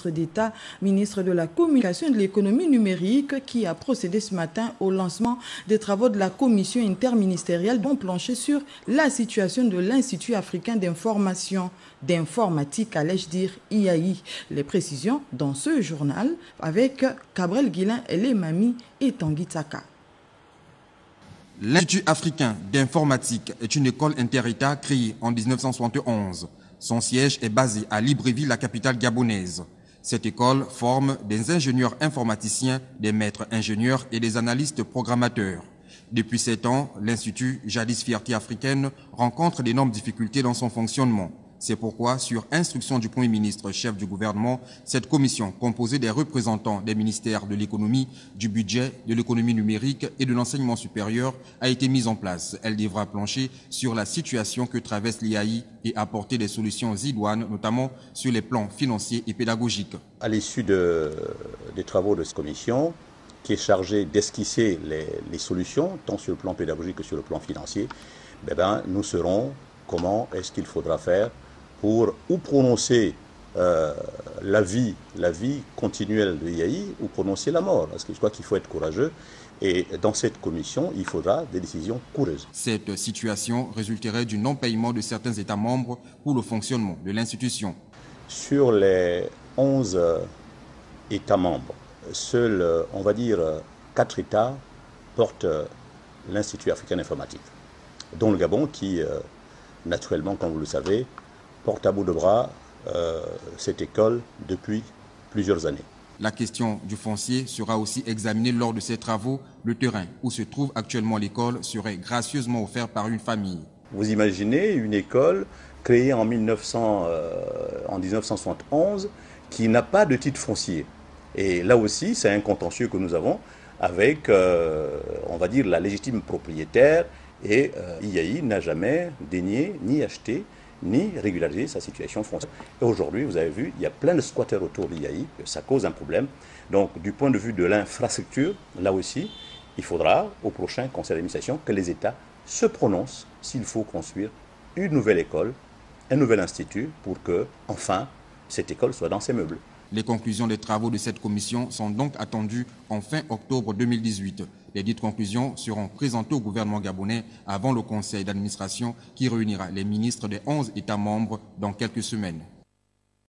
ministre d'État, ministre de la Communication et de l'Économie numérique, qui a procédé ce matin au lancement des travaux de la commission interministérielle dont planché sur la situation de l'Institut africain d'informatique, allais-je dire IAI. Les précisions dans ce journal avec Cabrel Guilin, Elemami et Tanguy Tsaka. L'Institut africain d'informatique est une école inter-État créée en 1971. Son siège est basé à Libreville, la capitale gabonaise. Cette école forme des ingénieurs informaticiens, des maîtres ingénieurs et des analystes programmateurs. Depuis 7 ans, l'Institut, jadis fierté africaine, rencontre d'énormes difficultés dans son fonctionnement. C'est pourquoi, sur instruction du Premier ministre, chef du gouvernement, cette commission, composée des représentants des ministères de l'économie, du budget, de l'économie numérique et de l'enseignement supérieur, a été mise en place. Elle devra plancher sur la situation que traverse l'IAI et apporter des solutions idoines, notamment sur les plans financiers et pédagogiques. À l'issue des travaux de cette commission, qui est chargée d'esquisser les solutions, tant sur le plan pédagogique que sur le plan financier, nous saurons comment est-ce qu'il faudra faire pour ou prononcer la vie continuelle de l'IAI ou prononcer la mort. Parce que je crois qu'il faut être courageux et dans cette commission, il faudra des décisions courageuses. Cette situation résulterait du non-paiement de certains États membres pour le fonctionnement de l'institution. Sur les 11 États membres, seuls, on va dire, 4 États portent l'Institut africain d'informatique, dont le Gabon qui, naturellement, comme vous le savez, porte à bout de bras cette école depuis plusieurs années. La question du foncier sera aussi examinée lors de ces travaux. Le terrain où se trouve actuellement l'école serait gracieusement offert par une famille. Vous imaginez une école créée en 1971 qui n'a pas de titre foncier. Et là aussi, c'est un contentieux que nous avons avec, on va dire, la légitime propriétaire. Et IAI n'a jamais daigné ni acheter ni régulariser sa situation foncière. Et aujourd'hui, vous avez vu, il y a plein de squatteurs autour de l'IAI, ça cause un problème. Donc, du point de vue de l'infrastructure, là aussi, il faudra, au prochain conseil d'administration, que les États se prononcent s'il faut construire une nouvelle école, un nouvel institut, pour que, enfin, cette école soit dans ses meubles. Les conclusions des travaux de cette commission sont donc attendues en fin octobre 2018. Les dites conclusions seront présentées au gouvernement gabonais avant le conseil d'administration qui réunira les ministres des 11 États membres dans quelques semaines.